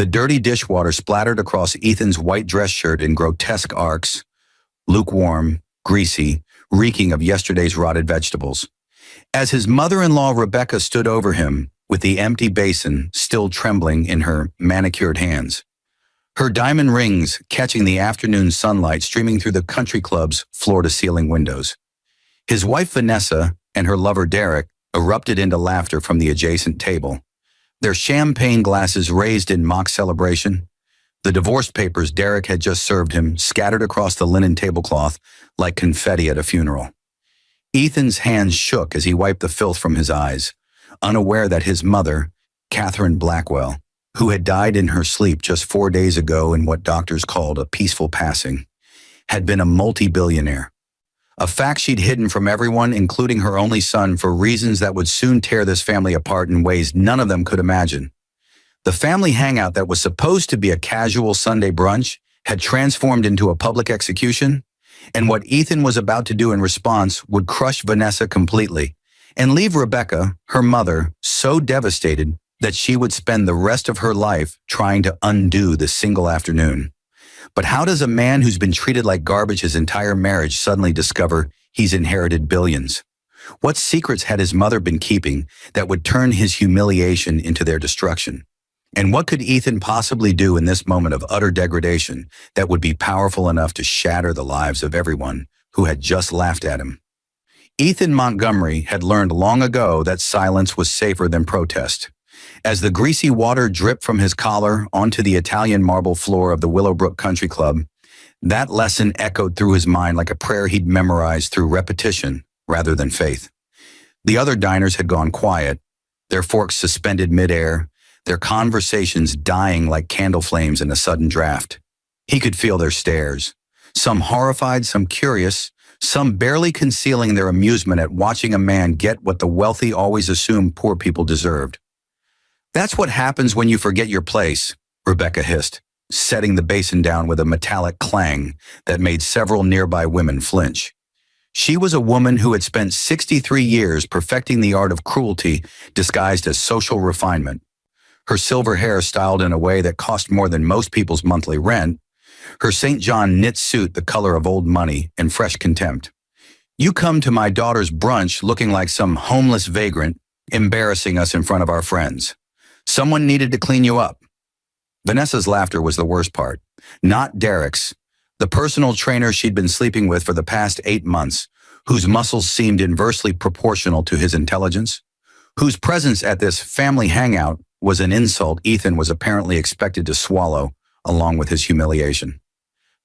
The dirty dishwater splattered across Ethan's white dress shirt in grotesque arcs, lukewarm, greasy, reeking of yesterday's rotted vegetables. As his mother-in-law Rebecca stood over him, with the empty basin still trembling in her manicured hands, her diamond rings catching the afternoon sunlight streaming through the country club's floor-to-ceiling windows. His wife Vanessa and her lover Derek erupted into laughter from the adjacent table, their champagne glasses raised in mock celebration. The divorce papers Derek had just served him scattered across the linen tablecloth like confetti at a funeral. Ethan's hands shook as he wiped the filth from his eyes, unaware that his mother, Catherine Blackwell, who had died in her sleep just 4 days ago in what doctors called a peaceful passing, had been a multi-billionaire. A fact she'd hidden from everyone, including her only son, for reasons that would soon tear this family apart in ways none of them could imagine. The family hangout that was supposed to be a casual Sunday brunch had transformed into a public execution, and what Ethan was about to do in response would crush Vanessa completely and leave Rebecca, her mother, so devastated that she would spend the rest of her life trying to undo the single afternoon. But how does a man who's been treated like garbage his entire marriage suddenly discover he's inherited billions? What secrets had his mother been keeping that would turn his humiliation into their destruction? And what could Ethan possibly do in this moment of utter degradation that would be powerful enough to shatter the lives of everyone who had just laughed at him? Ethan Montgomery had learned long ago that silence was safer than protest. As the greasy water dripped from his collar onto the Italian marble floor of the Willowbrook Country Club, that lesson echoed through his mind like a prayer he'd memorized through repetition rather than faith. The other diners had gone quiet, their forks suspended midair, their conversations dying like candle flames in a sudden draft. He could feel their stares, some horrified, some curious, some barely concealing their amusement at watching a man get what the wealthy always assumed poor people deserved. "That's what happens when you forget your place," Rebecca hissed, setting the basin down with a metallic clang that made several nearby women flinch. She was a woman who had spent 63 years perfecting the art of cruelty disguised as social refinement. Her silver hair styled in a way that cost more than most people's monthly rent, her St. John knit suit the color of old money and fresh contempt. "You come to my daughter's brunch looking like some homeless vagrant, embarrassing us in front of our friends. Someone needed to clean you up." Vanessa's laughter was the worst part, not Derek's, the personal trainer she'd been sleeping with for the past 8 months, whose muscles seemed inversely proportional to his intelligence, whose presence at this family hangout was an insult Ethan was apparently expected to swallow along with his humiliation.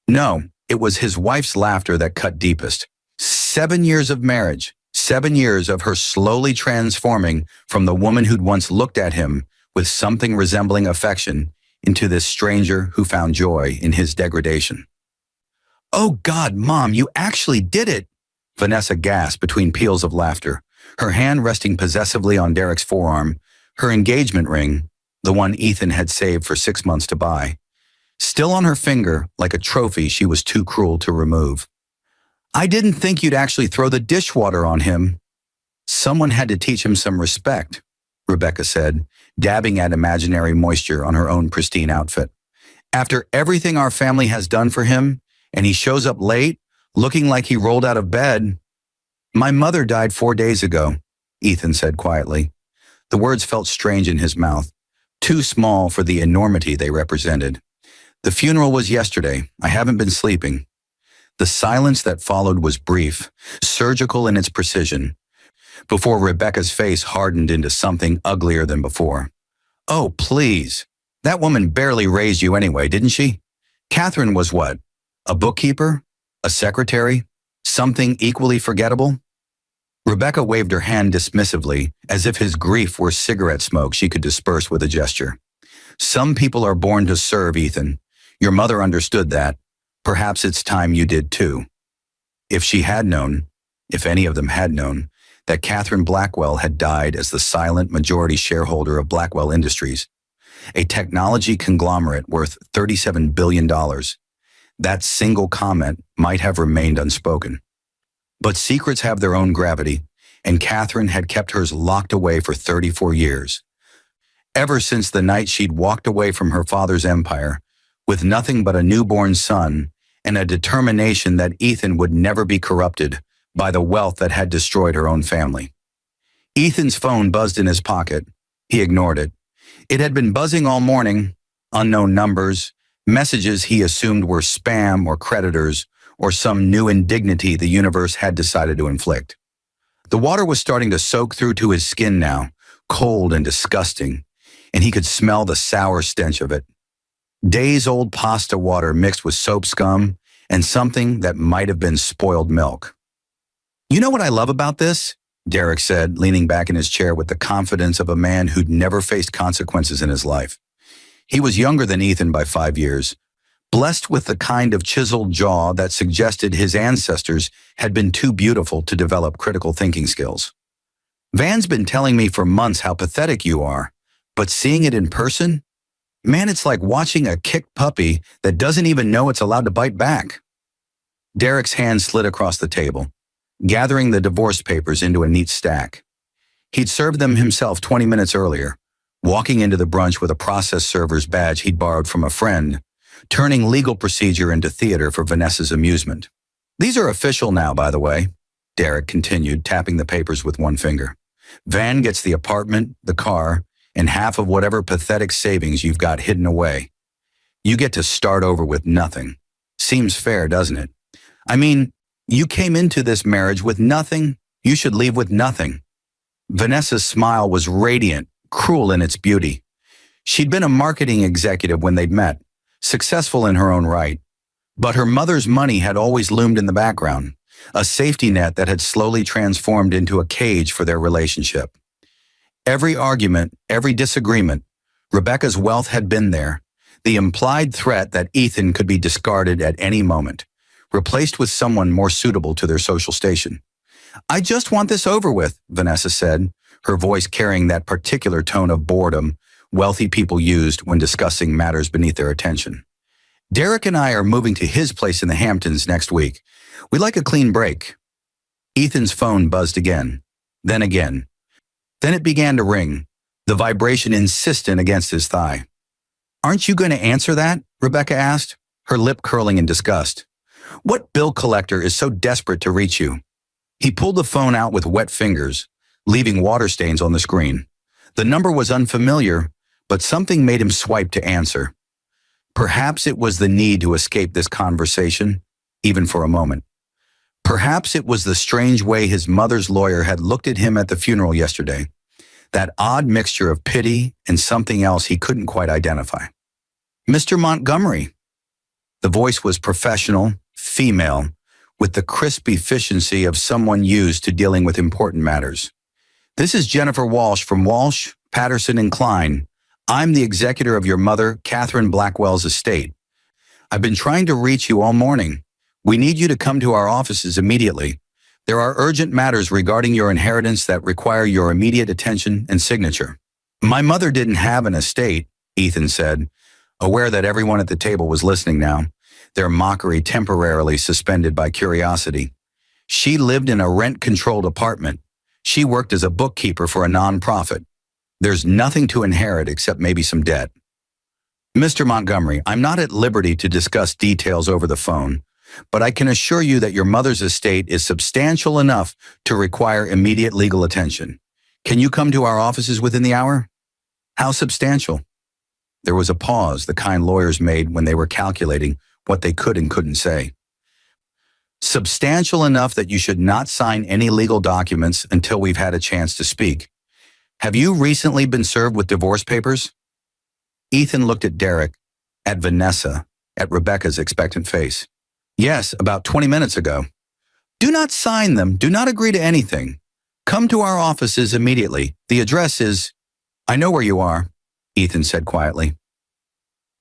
No, it was his wife's laughter that cut deepest. 7 years of marriage, 7 years of her slowly transforming from the woman who'd once looked at him with something resembling affection into this stranger who found joy in his degradation. "Oh God, Mom, you actually did it!" Vanessa gasped between peals of laughter, her hand resting possessively on Derek's forearm, her engagement ring, the one Ethan had saved for 6 months to buy, still on her finger like a trophy she was too cruel to remove. "I didn't think you'd actually throw the dishwater on him." "Someone had to teach him some respect," Rebecca said, dabbing at imaginary moisture on her own pristine outfit. "After everything our family has done for him, and he shows up late, looking like he rolled out of bed." "My mother died 4 days ago," Ethan said quietly. The words felt strange in his mouth, too small for the enormity they represented. "The funeral was yesterday. I haven't been sleeping." The silence that followed was brief, surgical in its precision, before Rebecca's face hardened into something uglier than before. "Oh, please. That woman barely raised you anyway, didn't she? Catherine was what? A bookkeeper? A secretary? Something equally forgettable?" Rebecca waved her hand dismissively, as if his grief were cigarette smoke she could disperse with a gesture. "Some people are born to serve, Ethan. Your mother understood that. Perhaps it's time you did too." If she had known, if any of them had known, that Catherine Blackwell had died as the silent majority shareholder of Blackwell Industries, a technology conglomerate worth $37 billion, that single comment might have remained unspoken. But secrets have their own gravity, and Catherine had kept hers locked away for 34 years. Ever since the night she'd walked away from her father's empire, with nothing but a newborn son and a determination that Ethan would never be corrupted by the wealth that had destroyed her own family. Ethan's phone buzzed in his pocket. He ignored it. It had been buzzing all morning, unknown numbers, messages he assumed were spam or creditors or some new indignity the universe had decided to inflict. The water was starting to soak through to his skin now, cold and disgusting, and he could smell the sour stench of it. Days-old pasta water mixed with soap scum and something that might have been spoiled milk. "You know what I love about this?" Derek said, leaning back in his chair with the confidence of a man who'd never faced consequences in his life. He was younger than Ethan by 5 years, blessed with the kind of chiseled jaw that suggested his ancestors had been too beautiful to develop critical thinking skills. "Van's been telling me for months how pathetic you are, but seeing it in person? Man, it's like watching a kicked puppy that doesn't even know it's allowed to bite back." Derek's hand slid across the table, gathering the divorce papers into a neat stack. He'd served them himself 20 minutes earlier, walking into the brunch with a process server's badge he'd borrowed from a friend, turning legal procedure into theater for Vanessa's amusement. "These are official now, by the way," Derek continued, tapping the papers with one finger. "Van gets the apartment, the car, and half of whatever pathetic savings you've got hidden away. You get to start over with nothing. Seems fair, doesn't it? I mean, you came into this marriage with nothing. You should leave with nothing." Vanessa's smile was radiant, cruel in its beauty. She'd been a marketing executive when they'd met, successful in her own right. But her mother's money had always loomed in the background, a safety net that had slowly transformed into a cage for their relationship. Every argument, every disagreement, Rebecca's wealth had been there, the implied threat that Ethan could be discarded at any moment, replaced with someone more suitable to their social station. "I just want this over with," Vanessa said, her voice carrying that particular tone of boredom wealthy people used when discussing matters beneath their attention. "Derek and I are moving to his place in the Hamptons next week. We'd like a clean break." Ethan's phone buzzed again, then again. Then it began to ring, the vibration insistent against his thigh. "Aren't you going to answer that?" Rebecca asked, her lip curling in disgust. "What bill collector is so desperate to reach you?" He pulled the phone out with wet fingers, leaving water stains on the screen. The number was unfamiliar, but something made him swipe to answer. Perhaps it was the need to escape this conversation, even for a moment. Perhaps it was the strange way his mother's lawyer had looked at him at the funeral yesterday, that odd mixture of pity and something else he couldn't quite identify. "Mr. Montgomery." The voice was professional, female, with the crisp efficiency of someone used to dealing with important matters. "This is Jennifer Walsh from Walsh, Patterson and Klein. I'm the executor of your mother, Catherine Blackwell's estate. I've been trying to reach you all morning. We need you to come to our offices immediately. There are urgent matters regarding your inheritance that require your immediate attention and signature." "My mother didn't have an estate," Ethan said, aware that everyone at the table was listening now, their mockery temporarily suspended by curiosity. "She lived in a rent-controlled apartment. She worked as a bookkeeper for a nonprofit. There's nothing to inherit except maybe some debt." "Mr. Montgomery, I'm not at liberty to discuss details over the phone, but I can assure you that your mother's estate is substantial enough to require immediate legal attention. Can you come to our offices within the hour?" "How substantial?" There was a pause the kind lawyers made when they were calculating what they could and couldn't say. "Substantial enough that you should not sign any legal documents until we've had a chance to speak. Have you recently been served with divorce papers?" Ethan looked at Derek, at Vanessa, at Rebecca's expectant face. "Yes, about 20 minutes ago." "Do not sign them. Do not agree to anything. Come to our offices immediately. The address is—" "I know where you are," Ethan said quietly.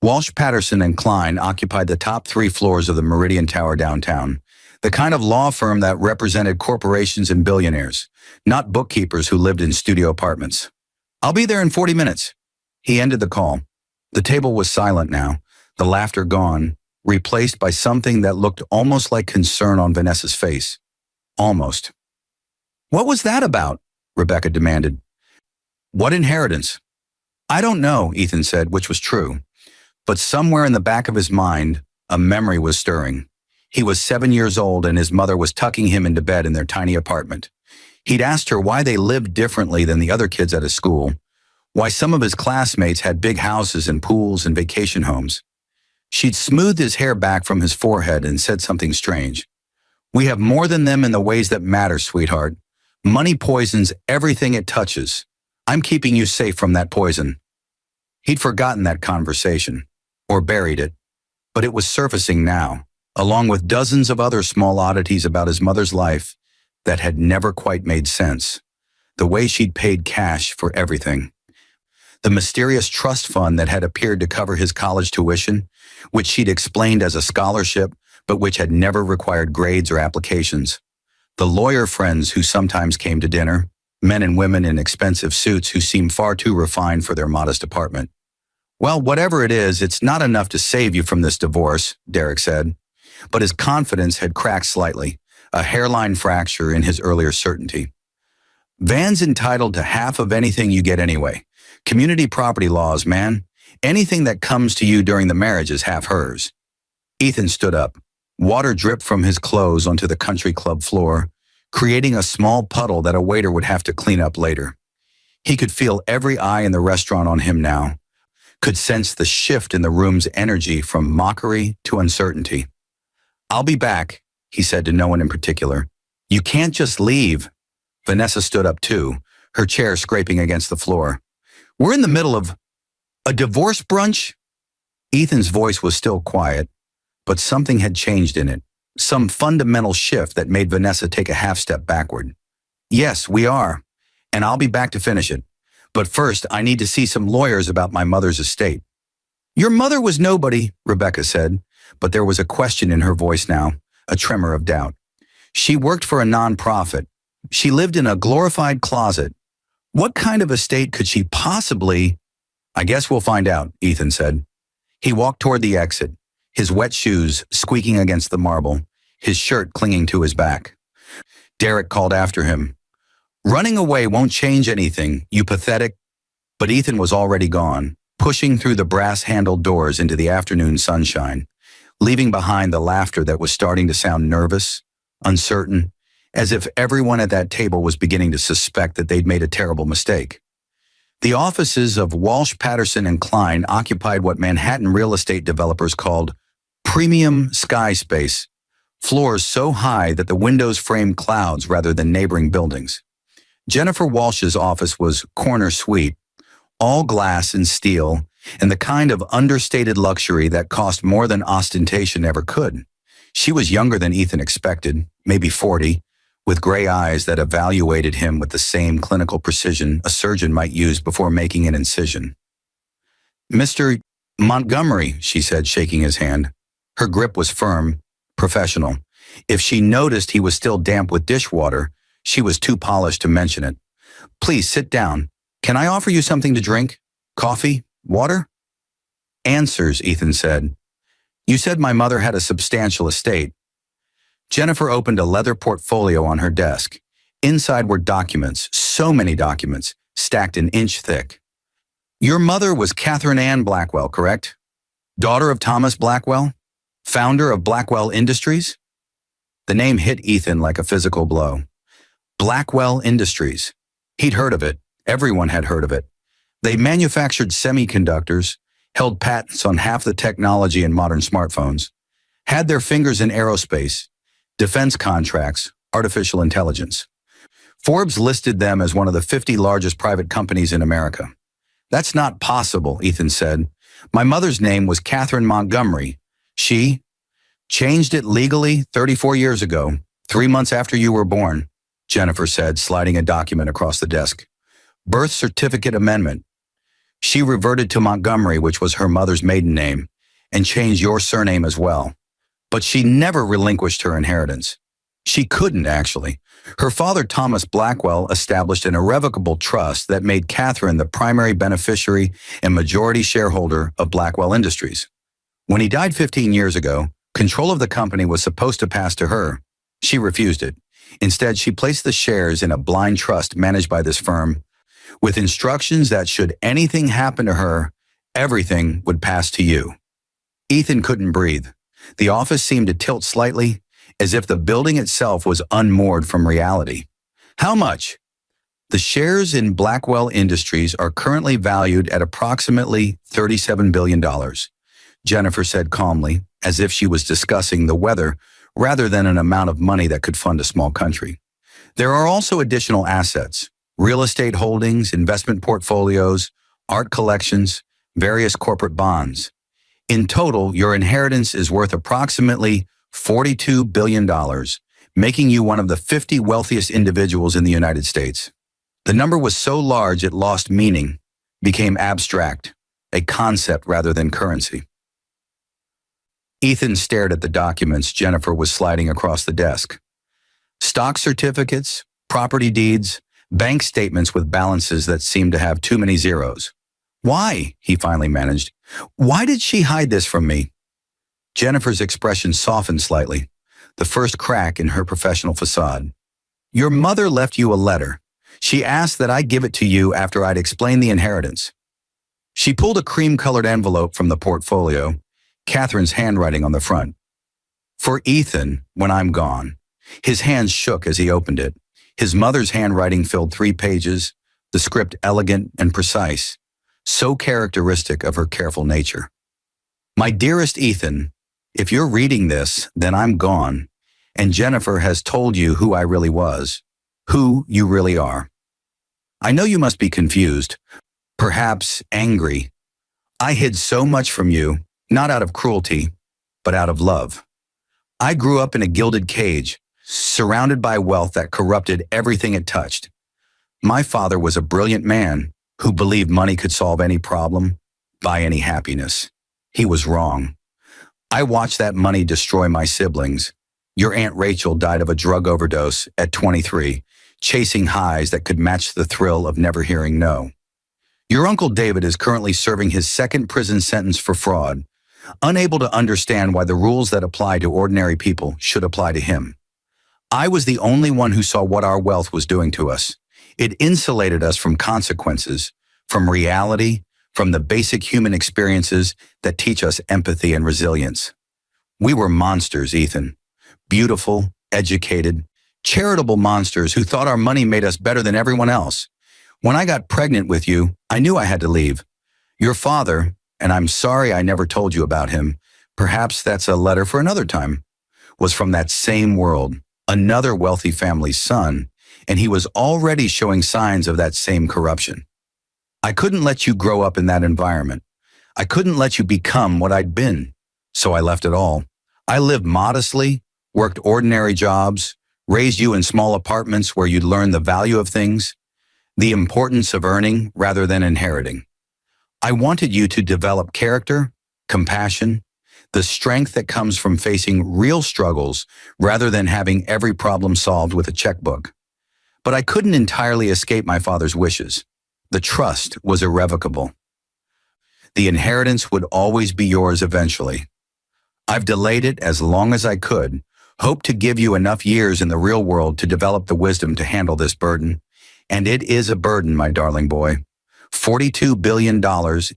Walsh, Patterson and Klein occupied the top 3 floors of the Meridian Tower downtown, the kind of law firm that represented corporations and billionaires, not bookkeepers who lived in studio apartments. "I'll be there in 40 minutes. He ended the call. The table was silent now, the laughter gone, replaced by something that looked almost like concern on Vanessa's face. Almost. "What was that about?" Rebecca demanded. "What inheritance?" I don't know, Ethan said, which was true. But somewhere in the back of his mind, a memory was stirring. He was 7 years old and his mother was tucking him into bed in their tiny apartment. He'd asked her why they lived differently than the other kids at his school, why some of his classmates had big houses and pools and vacation homes. She'd smoothed his hair back from his forehead and said something strange. We have more than them in the ways that matter, sweetheart. Money poisons everything it touches. I'm keeping you safe from that poison. He'd forgotten that conversation, or buried it, but it was surfacing now, along with dozens of other small oddities about his mother's life that had never quite made sense. The way she'd paid cash for everything. The mysterious trust fund that had appeared to cover his college tuition, which she'd explained as a scholarship, but which had never required grades or applications. The lawyer friends who sometimes came to dinner, men and women in expensive suits who seemed far too refined for their modest apartment. Well, whatever it is, it's not enough to save you from this divorce, Derek said. But his confidence had cracked slightly, a hairline fracture in his earlier certainty. Van's entitled to half of anything you get anyway. Community property laws, man. Anything that comes to you during the marriage is half hers. Ethan stood up. Water dripped from his clothes onto the country club floor, creating a small puddle that a waiter would have to clean up later. He could feel every eye in the restaurant on him now, could sense the shift in the room's energy from mockery to uncertainty. I'll be back, he said to no one in particular. You can't just leave. Vanessa stood up too, her chair scraping against the floor. We're in the middle of a divorce brunch? Ethan's voice was still quiet, but something had changed in it, some fundamental shift that made Vanessa take a half step backward. Yes, we are, and I'll be back to finish it. But first, I need to see some lawyers about my mother's estate. Your mother was nobody, Rebecca said, but there was a question in her voice now, a tremor of doubt. She worked for a nonprofit. She lived in a glorified closet. What kind of estate could she possibly... I guess we'll find out, Ethan said. He walked toward the exit, his wet shoes squeaking against the marble, his shirt clinging to his back. Derek called after him. Running away won't change anything, you pathetic... But Ethan was already gone, pushing through the brass-handled doors into the afternoon sunshine, leaving behind the laughter that was starting to sound nervous, uncertain, as if everyone at that table was beginning to suspect that they'd made a terrible mistake. The offices of Walsh, Patterson, and Klein occupied what Manhattan real estate developers called premium sky space, floors so high that the windows framed clouds rather than neighboring buildings. Jennifer Walsh's office was corner suite, all glass and steel, and the kind of understated luxury that cost more than ostentation ever could. She was younger than Ethan expected, maybe 40, with gray eyes that evaluated him with the same clinical precision a surgeon might use before making an incision. Mr. Montgomery, she said, shaking his hand. Her grip was firm, professional. If she noticed he was still damp with dishwater, she was too polished to mention it. Please sit down. Can I offer you something to drink? Coffee? Water? Answers, Ethan said. You said my mother had a substantial estate. Jennifer opened a leather portfolio on her desk. Inside were documents, so many documents, stacked an inch thick. Your mother was Catherine Ann Blackwell, correct? Daughter of Thomas Blackwell? Founder of Blackwell Industries? The name hit Ethan like a physical blow. Blackwell Industries. He'd heard of it. Everyone had heard of it. They manufactured semiconductors, held patents on half the technology in modern smartphones, had their fingers in aerospace, defense contracts, artificial intelligence. Forbes listed them as one of the 50 largest private companies in America. That's not possible, Ethan said. My mother's name was Catherine Montgomery. She changed it legally 34 years ago, 3 months after you were born, Jennifer said, sliding a document across the desk. Birth certificate amendment. She reverted to Montgomery, which was her mother's maiden name, and changed your surname as well. But she never relinquished her inheritance. She couldn't, actually. Her father, Thomas Blackwell, established an irrevocable trust that made Catherine the primary beneficiary and majority shareholder of Blackwell Industries. When he died 15 years ago, control of the company was supposed to pass to her. She refused it. Instead, she placed the shares in a blind trust managed by this firm, with instructions that should anything happen to her, everything would pass to you. Ethan couldn't breathe. The office seemed to tilt slightly, as if the building itself was unmoored from reality. How much? The shares in Blackwell Industries are currently valued at approximately $37 billion, Jennifer said calmly, as if she was discussing the weather rather than an amount of money that could fund a small country. There are also additional assets, real estate holdings, investment portfolios, art collections, various corporate bonds. In total, your inheritance is worth approximately $42 billion, making you one of the 50 wealthiest individuals in the United States. The number was so large it lost meaning, became abstract, a concept rather than currency. Ethan stared at the documents Jennifer was sliding across the desk. Stock certificates, property deeds, bank statements with balances that seemed to have too many zeros. Why? He finally managed. Why did she hide this from me? Jennifer's expression softened slightly, the first crack in her professional facade. Your mother left you a letter. She asked that I give it to you after I'd explained the inheritance. She pulled a cream-colored envelope from the portfolio, Catherine's handwriting on the front. For Ethan, when I'm gone. His hands shook as he opened it. His mother's handwriting filled 3 pages, the script elegant and precise, so characteristic of her careful nature. My dearest Ethan, if you're reading this, then I'm gone, and Jennifer has told you who I really was, who you really are. I know you must be confused, perhaps angry. I hid so much from you, not out of cruelty, but out of love. I grew up in a gilded cage, surrounded by wealth that corrupted everything it touched. My father was a brilliant man who believed money could solve any problem, buy any happiness. He was wrong. I watched that money destroy my siblings. Your Aunt Rachel died of a drug overdose at 23, chasing highs that could match the thrill of never hearing no. Your Uncle David is currently serving his 2nd prison sentence for fraud, unable to understand why the rules that apply to ordinary people should apply to him. I was the only one who saw what our wealth was doing to us. It insulated us from consequences, from reality, from the basic human experiences that teach us empathy and resilience. We were monsters, Ethan. Beautiful, educated, charitable monsters who thought our money made us better than everyone else. When I got pregnant with you, I knew I had to leave. Your father, and I'm sorry I never told you about him, perhaps that's a letter for another time, was from that same world, another wealthy family's son, and he was already showing signs of that same corruption. I couldn't let you grow up in that environment. I couldn't let you become what I'd been, so I left it all. I lived modestly, worked ordinary jobs, raised you in small apartments where you'd learn the value of things, the importance of earning rather than inheriting. I wanted you to develop character, compassion, the strength that comes from facing real struggles rather than having every problem solved with a checkbook. But I couldn't entirely escape my father's wishes. The trust was irrevocable. The inheritance would always be yours eventually. I've delayed it as long as I could, hoped to give you enough years in the real world to develop the wisdom to handle this burden. And it is a burden, my darling boy. $42 billion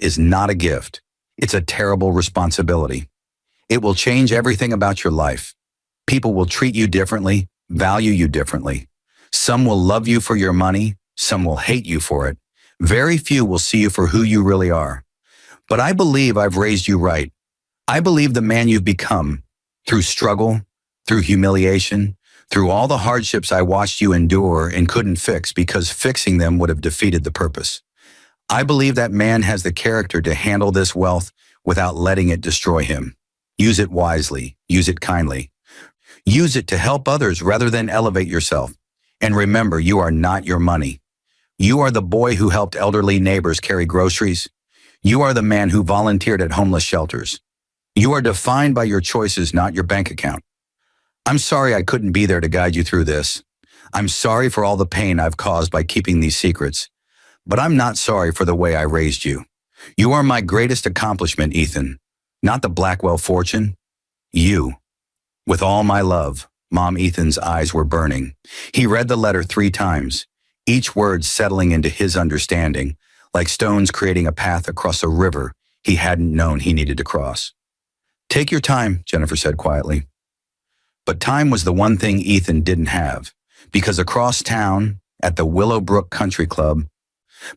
is not a gift. It's a terrible responsibility. It will change everything about your life. People will treat you differently, value you differently. Some will love you for your money, some will hate you for it. Very few will see you for who you really are. But I believe I've raised you right. I believe the man you've become, through struggle, through humiliation, through all the hardships I watched you endure and couldn't fix because fixing them would have defeated the purpose. I believe that man has the character to handle this wealth without letting it destroy him. Use it wisely, use it kindly. Use it to help others rather than elevate yourself. And remember, you are not your money. You are the boy who helped elderly neighbors carry groceries. You are the man who volunteered at homeless shelters. You are defined by your choices, not your bank account. I'm sorry I couldn't be there to guide you through this. I'm sorry for all the pain I've caused by keeping these secrets. But I'm not sorry for the way I raised you. You are my greatest accomplishment, Ethan. Not the Blackwell fortune. You. With all my love, Mom Ethan's eyes were burning. He read the letter 3 times. each word settling into his understanding, like stones creating a path across a river he hadn't known he needed to cross. "Take your time," Jennifer said quietly. But time was the one thing Ethan didn't have, because across town, at the Willowbrook Country Club,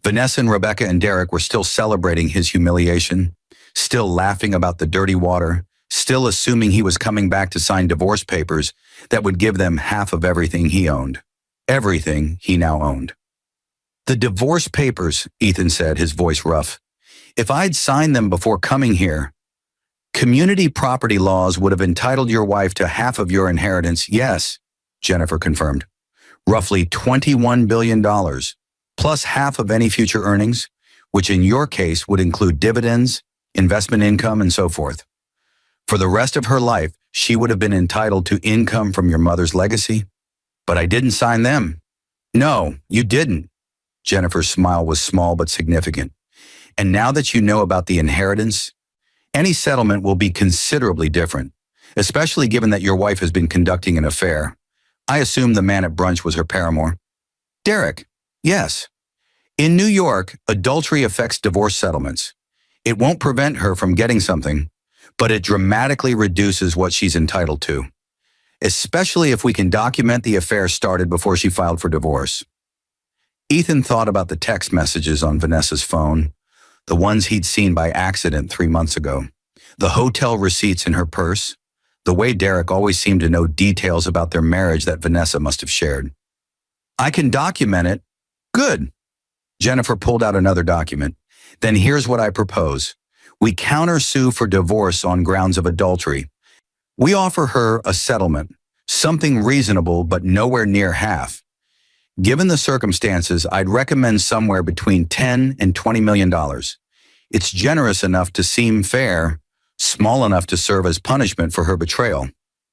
Vanessa and Rebecca and Derek were still celebrating his humiliation, still laughing about the dirty water, still assuming he was coming back to sign divorce papers that would give them half of everything he owned. Everything he now owned. "The divorce papers," Ethan said, his voice rough. "If I'd signed them before coming here, community property laws would have entitled your wife to half of your inheritance." "Yes," Jennifer confirmed. "Roughly $21 billion, plus half of any future earnings, which in your case would include dividends, investment income, and so forth. For the rest of her life, she would have been entitled to income from your mother's legacy. But I didn't sign them." "No, you didn't." Jennifer's smile was small but significant. "And now that you know about the inheritance, any settlement will be considerably different, especially given that your wife has been conducting an affair. I assume the man at brunch was her paramour." "Derek." "Yes. In New York, adultery affects divorce settlements. It won't prevent her from getting something, but it dramatically reduces what she's entitled to, especially if we can document the affair started before she filed for divorce." Ethan thought about the text messages on Vanessa's phone, the ones he'd seen by accident 3 months ago, the hotel receipts in her purse, the way Derek always seemed to know details about their marriage that Vanessa must have shared. "I can document it." "Good." Jennifer pulled out another document. "Then here's what I propose. We countersue for divorce on grounds of adultery. We offer her a settlement, something reasonable but nowhere near half. Given the circumstances, I'd recommend somewhere between $10 and $20 million. It's generous enough to seem fair, small enough to serve as punishment for her betrayal.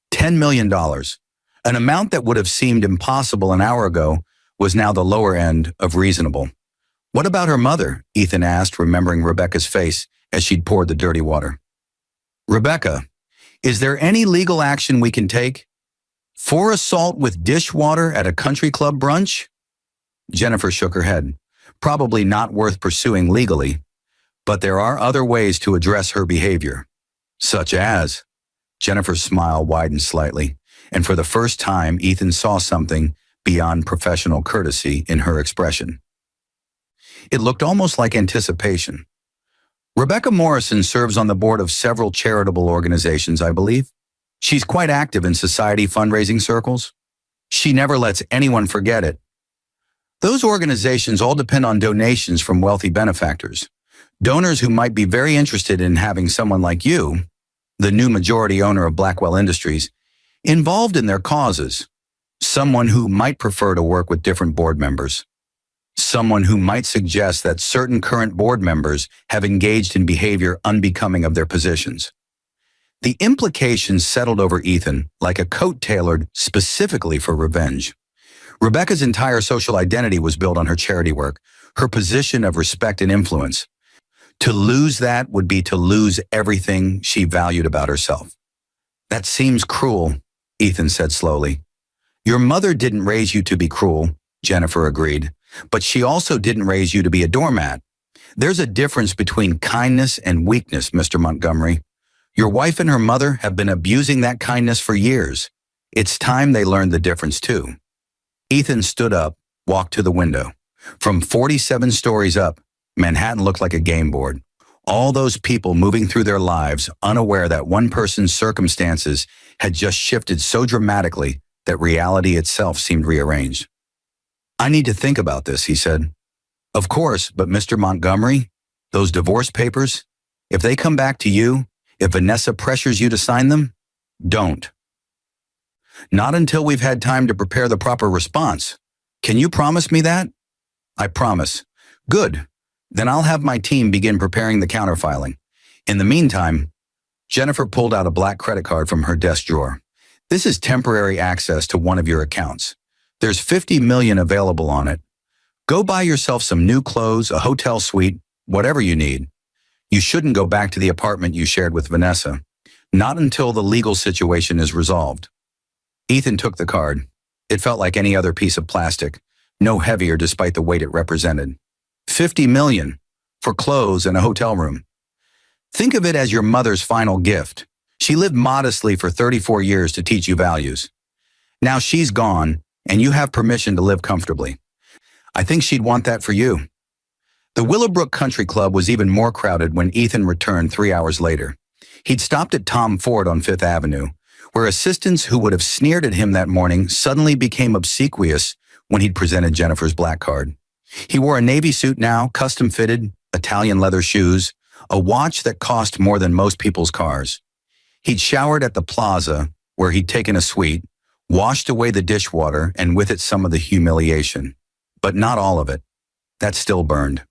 $10 million, an amount that would have seemed impossible an hour ago, was now the lower end of reasonable." "What about her mother?" Ethan asked, remembering Rebecca's face as she'd poured the dirty water. "Rebecca, is there any legal action we can take? For assault with dishwater at a country club brunch?" Jennifer shook her head. "Probably not worth pursuing legally, but there are other ways to address her behavior." "Such as?" Jennifer's smile widened slightly, and for the first time, Ethan saw something beyond professional courtesy in her expression. It looked almost like anticipation. "Rebecca Morrison serves on the board of several charitable organizations, I believe. She's quite active in society fundraising circles. She never lets anyone forget it. Those organizations all depend on donations from wealthy benefactors, donors who might be very interested in having someone like you, the new majority owner of Blackwell Industries, involved in their causes, someone who might prefer to work with different board members. Someone who might suggest that certain current board members have engaged in behavior unbecoming of their positions." The implications settled over Ethan like a coat tailored specifically for revenge. Rebecca's entire social identity was built on her charity work, her position of respect and influence. To lose that would be to lose everything she valued about herself. "That seems cruel," Ethan said slowly. "Your mother didn't raise you to be cruel," Jennifer agreed, "but she also didn't raise you to be a doormat. There's a difference between kindness and weakness, Mr. Montgomery. Your wife and her mother have been abusing that kindness for years. It's time they learned the difference too." Ethan stood up, walked to the window. From 47 stories up, Manhattan looked like a game board. All those people moving through their lives, unaware that one person's circumstances had just shifted so dramatically that reality itself seemed rearranged. "I need to think about this," he said. "Of course, but Mr. Montgomery, those divorce papers, if they come back to you, if Vanessa pressures you to sign them, don't." "Not until we've had time to prepare the proper response. Can you promise me that?" "I promise." "Good. Then I'll have my team begin preparing the counterfiling. In the meantime," Jennifer pulled out a black credit card from her desk drawer. "This is temporary access to one of your accounts. There's $50 million available on it. Go buy yourself some new clothes, a hotel suite, whatever you need. You shouldn't go back to the apartment you shared with Vanessa. Not until the legal situation is resolved." Ethan took the card. It felt like any other piece of plastic, no heavier despite the weight it represented. 50 million for clothes and a hotel room. Think of it as your mother's final gift. She lived modestly for 34 years to teach you values. Now she's gone, and you have permission to live comfortably. I think she'd want that for you. The Willowbrook Country Club was even more crowded when Ethan returned 3 hours later. He'd stopped at Tom Ford on Fifth Avenue, where assistants who would have sneered at him that morning suddenly became obsequious when he'd presented Jennifer's black card. He wore a navy suit now, custom-fitted, Italian leather shoes, a watch that cost more than most people's cars. He'd showered at the plaza, where he'd taken a suite, washed away the dishwater, and with it some of the humiliation. But not all of it. That still burned.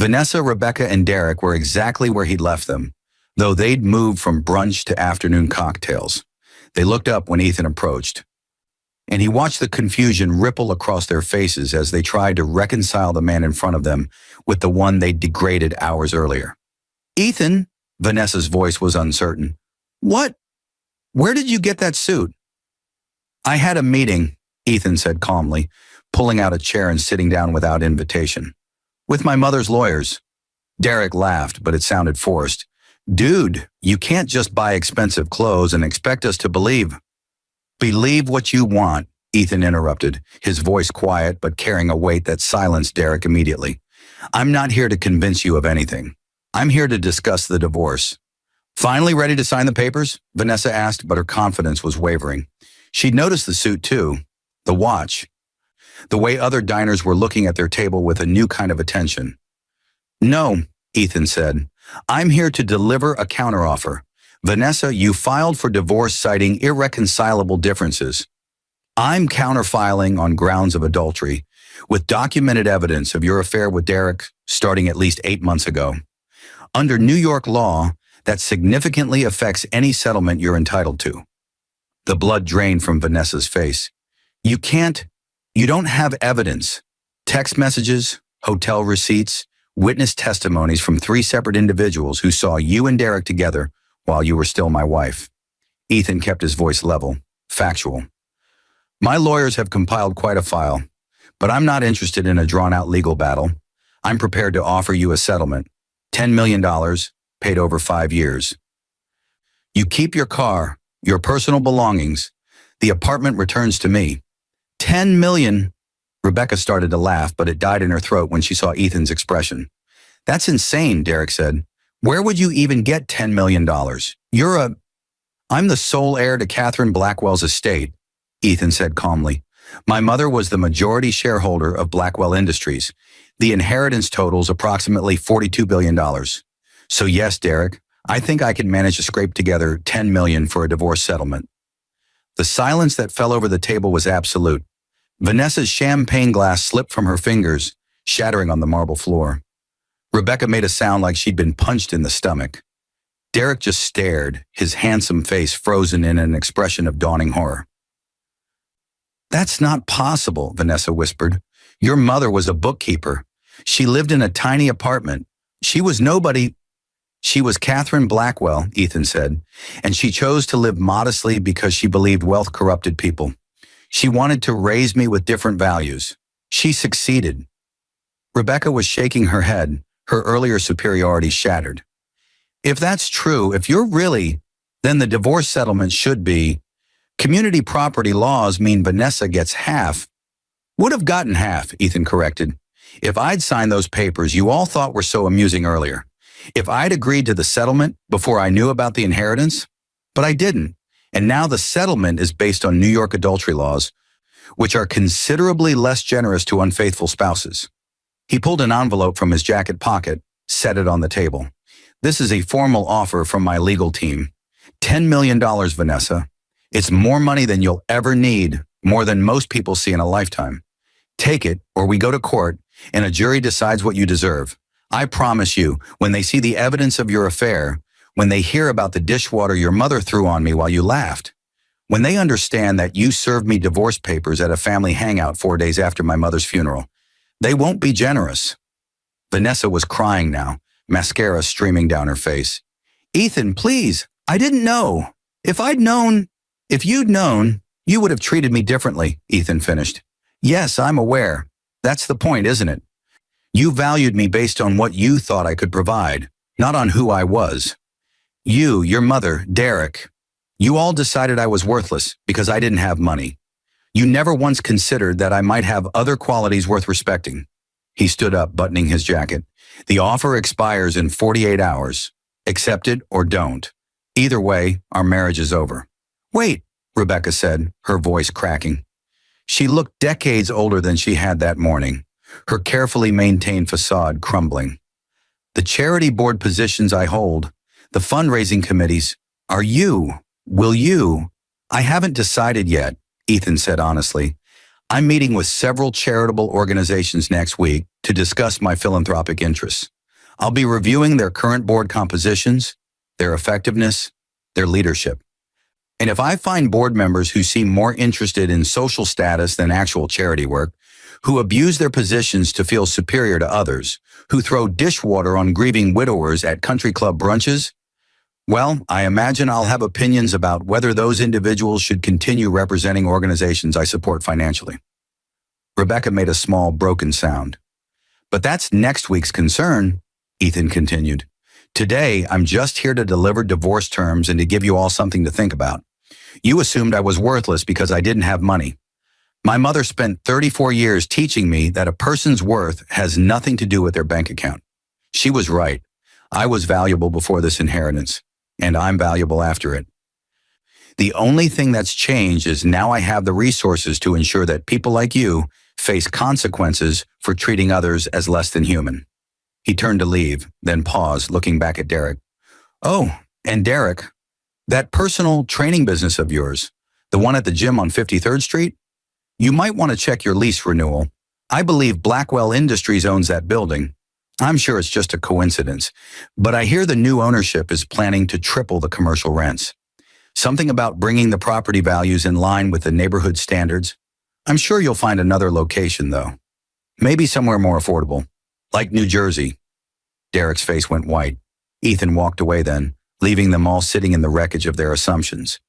Vanessa, Rebecca, and Derek were exactly where he'd left them, though they'd moved from brunch to afternoon cocktails. They looked up when Ethan approached, and he watched the confusion ripple across their faces as they tried to reconcile the man in front of them with the one they'd degraded hours earlier. "Ethan," Vanessa's voice was uncertain. "What? Where did you get that suit?" "I had a meeting," Ethan said calmly, pulling out a chair and sitting down without invitation. "With my mother's lawyers." Derek laughed, but it sounded forced. "Dude, you can't just buy expensive clothes and expect us to believe." "Believe what you want," Ethan interrupted, his voice quiet but carrying a weight that silenced Derek immediately. "I'm not here to convince you of anything. I'm here to discuss the divorce." "Finally ready to sign the papers?" Vanessa asked, but her confidence was wavering. She'd noticed the suit too, the watch, the way other diners were looking at their table with a new kind of attention. "No," Ethan said. "I'm here to deliver a counteroffer. Vanessa, you filed for divorce citing irreconcilable differences. I'm counterfiling on grounds of adultery, with documented evidence of your affair with Derek starting at least 8 months ago. Under New York law, that significantly affects any settlement you're entitled to." The blood drained from Vanessa's face. You don't have evidence. Text messages, hotel receipts, witness testimonies from 3 separate individuals who saw you and Derek together while you were still my wife." Ethan kept his voice level, factual. "My lawyers have compiled quite a file, but I'm not interested in a drawn-out legal battle. I'm prepared to offer you a settlement. $10 million, paid over 5 years. You keep your car, your personal belongings. The apartment returns to me. 10 million. Rebecca started to laugh, but it died in her throat when she saw Ethan's expression. "That's insane," Derek said. "Where would you even get $10 million? I'm the sole heir to Catherine Blackwell's estate," Ethan said calmly. "My mother was the majority shareholder of Blackwell Industries. The inheritance totals approximately $42 billion. So yes, Derek, I think I can manage to scrape together $10 million for a divorce settlement." The silence that fell over the table was absolute. Vanessa's champagne glass slipped from her fingers, shattering on the marble floor. Rebecca made a sound like she'd been punched in the stomach. Derek just stared, his handsome face frozen in an expression of dawning horror. "That's not possible," Vanessa whispered. "Your mother was a bookkeeper. She lived in a tiny apartment. She was nobody." "She was Catherine Blackwell," Ethan said, "and she chose to live modestly because she believed wealth corrupted people. She wanted to raise me with different values. She succeeded." Rebecca was shaking her head, her earlier superiority shattered. "If that's true, then the divorce settlement should be, community property laws mean Vanessa gets half." "Would have gotten half," Ethan corrected. "If I'd signed those papers you all thought were so amusing earlier. If I'd agreed to the settlement before I knew about the inheritance. But I didn't. And now the settlement is based on New York adultery laws, which are considerably less generous to unfaithful spouses." He pulled an envelope from his jacket pocket, set it on the table. "This is a formal offer from my legal team. $10 million, Vanessa. It's more money than you'll ever need, more than most people see in a lifetime. Take it, or we go to court, and a jury decides what you deserve. I promise you, when they see the evidence of your affair, when they hear about the dishwater your mother threw on me while you laughed, when they understand that you served me divorce papers at a family hangout 4 days after my mother's funeral, they won't be generous." Vanessa was crying now, mascara streaming down her face. "Ethan, please, I didn't know. If you'd known, you would have treated me differently," Ethan finished. Yes, I'm aware. That's the point, isn't it? You valued me based on what you thought I could provide, not on who I was. You, your mother, Derek. You all decided I was worthless because I didn't have money. You never once considered that I might have other qualities worth respecting. He stood up, buttoning his jacket. The offer expires in 48 hours. Accept it or don't. Either way, our marriage is over. Wait, Rebecca said, her voice cracking. She looked decades older than she had that morning, her carefully maintained facade crumbling. The charity board positions I hold, the fundraising committees, are you? Will you? I haven't decided yet, Ethan said honestly. I'm meeting with several charitable organizations next week to discuss my philanthropic interests. I'll be reviewing their current board compositions, their effectiveness, their leadership. And if I find board members who seem more interested in social status than actual charity work, who abuse their positions to feel superior to others, who throw dishwater on grieving widowers at country club brunches, well, I imagine I'll have opinions about whether those individuals should continue representing organizations I support financially. Rebecca made a small, broken sound. But that's next week's concern, Ethan continued. Today, I'm just here to deliver divorce terms and to give you all something to think about. You assumed I was worthless because I didn't have money. My mother spent 34 years teaching me that a person's worth has nothing to do with their bank account. She was right. I was valuable before this inheritance, and I'm valuable after it. The only thing that's changed is now I have the resources to ensure that people like you face consequences for treating others as less than human. He turned to leave, then paused, looking back at Derek. Oh, and Derek, that personal training business of yours, the one at the gym on 53rd Street? You might want to check your lease renewal. I believe Blackwell Industries owns that building. I'm sure it's just a coincidence, but I hear the new ownership is planning to triple the commercial rents. Something about bringing the property values in line with the neighborhood standards. I'm sure you'll find another location, though. Maybe somewhere more affordable, like New Jersey. Derek's face went white. Ethan walked away then, leaving them all sitting in the wreckage of their assumptions.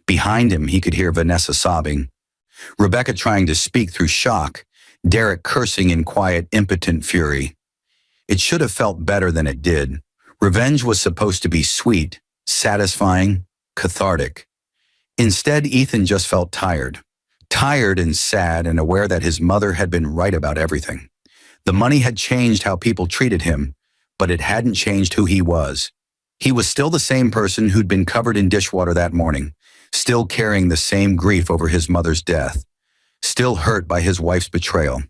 Behind him, he could hear Vanessa sobbing, Rebecca trying to speak through shock, Derek cursing in quiet, impotent fury. It should have felt better than it did. Revenge was supposed to be sweet, satisfying, cathartic. Instead, Ethan just felt tired. Tired and sad and aware that his mother had been right about everything. The money had changed how people treated him, but it hadn't changed who he was. He was still the same person who'd been covered in dishwater that morning, still carrying the same grief over his mother's death, still hurt by his wife's betrayal.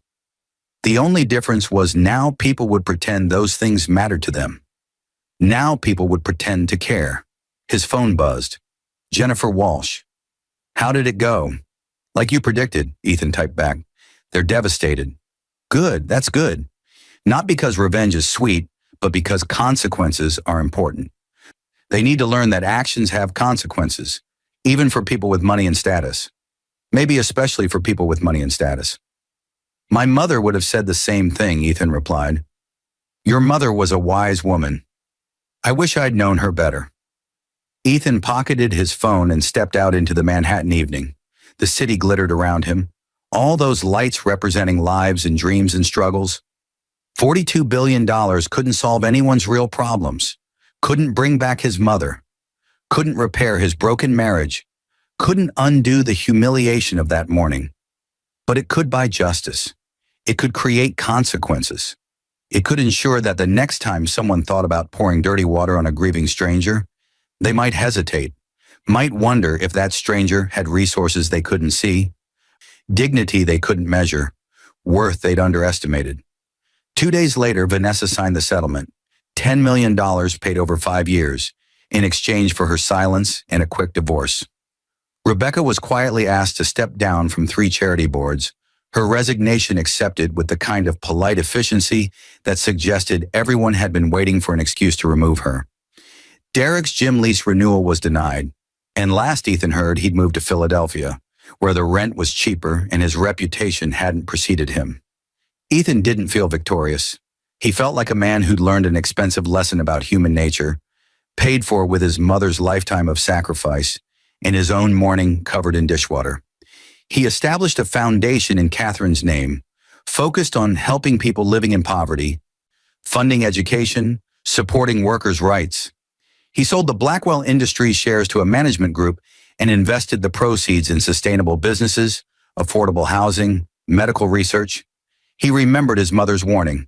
The only difference was now people would pretend those things mattered to them. Now people would pretend to care. His phone buzzed. Jennifer Walsh. How did it go? Like you predicted, Ethan typed back. They're devastated. Good, that's good. Not because revenge is sweet, but because consequences are important. They need to learn that actions have consequences, even for people with money and status. Maybe especially for people with money and status. My mother would have said the same thing, Ethan replied. Your mother was a wise woman. I wish I'd known her better. Ethan pocketed his phone and stepped out into the Manhattan evening. The city glittered around him, all those lights representing lives and dreams and struggles. $42 billion couldn't solve anyone's real problems, couldn't bring back his mother, couldn't repair his broken marriage, couldn't undo the humiliation of that morning. But it could buy justice. It could create consequences. It could ensure that the next time someone thought about pouring dirty water on a grieving stranger, they might hesitate, might wonder if that stranger had resources they couldn't see, dignity they couldn't measure, worth they'd underestimated. 2 days later, Vanessa signed the settlement, $10 million paid over 5 years, in exchange for her silence and a quick divorce. Rebecca was quietly asked to step down from 3 charity boards, her resignation accepted with the kind of polite efficiency that suggested everyone had been waiting for an excuse to remove her. Derek's gym lease renewal was denied, and last Ethan heard he'd moved to Philadelphia, where the rent was cheaper and his reputation hadn't preceded him. Ethan didn't feel victorious. He felt like a man who'd learned an expensive lesson about human nature, paid for with his mother's lifetime of sacrifice, and his own mourning covered in dishwater. He established a foundation in Catherine's name, focused on helping people living in poverty, funding education, supporting workers' rights. He sold the Blackwell Industries shares to a management group and invested the proceeds in sustainable businesses, affordable housing, medical research. He remembered his mother's warning.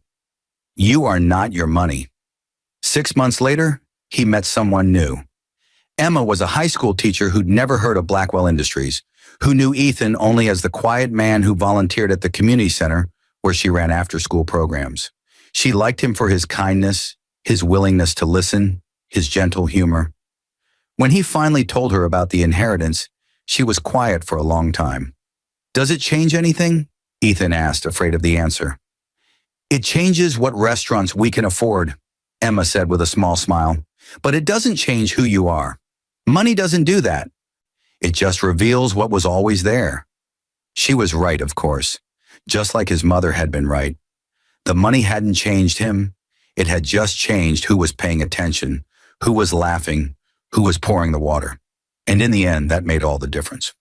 You are not your money. 6 months later, he met someone new. Emma was a high school teacher who'd never heard of Blackwell Industries, who knew Ethan only as the quiet man who volunteered at the community center where she ran after-school programs. She liked him for his kindness, his willingness to listen, his gentle humor. When he finally told her about the inheritance, she was quiet for a long time. Does it change anything? Ethan asked, afraid of the answer. It changes what restaurants we can afford, Emma said with a small smile. But it doesn't change who you are. Money doesn't do that. It just reveals what was always there. She was right, of course, just like his mother had been right. The money hadn't changed him. It had just changed who was paying attention, who was laughing, who was pouring the water. And in the end, that made all the difference.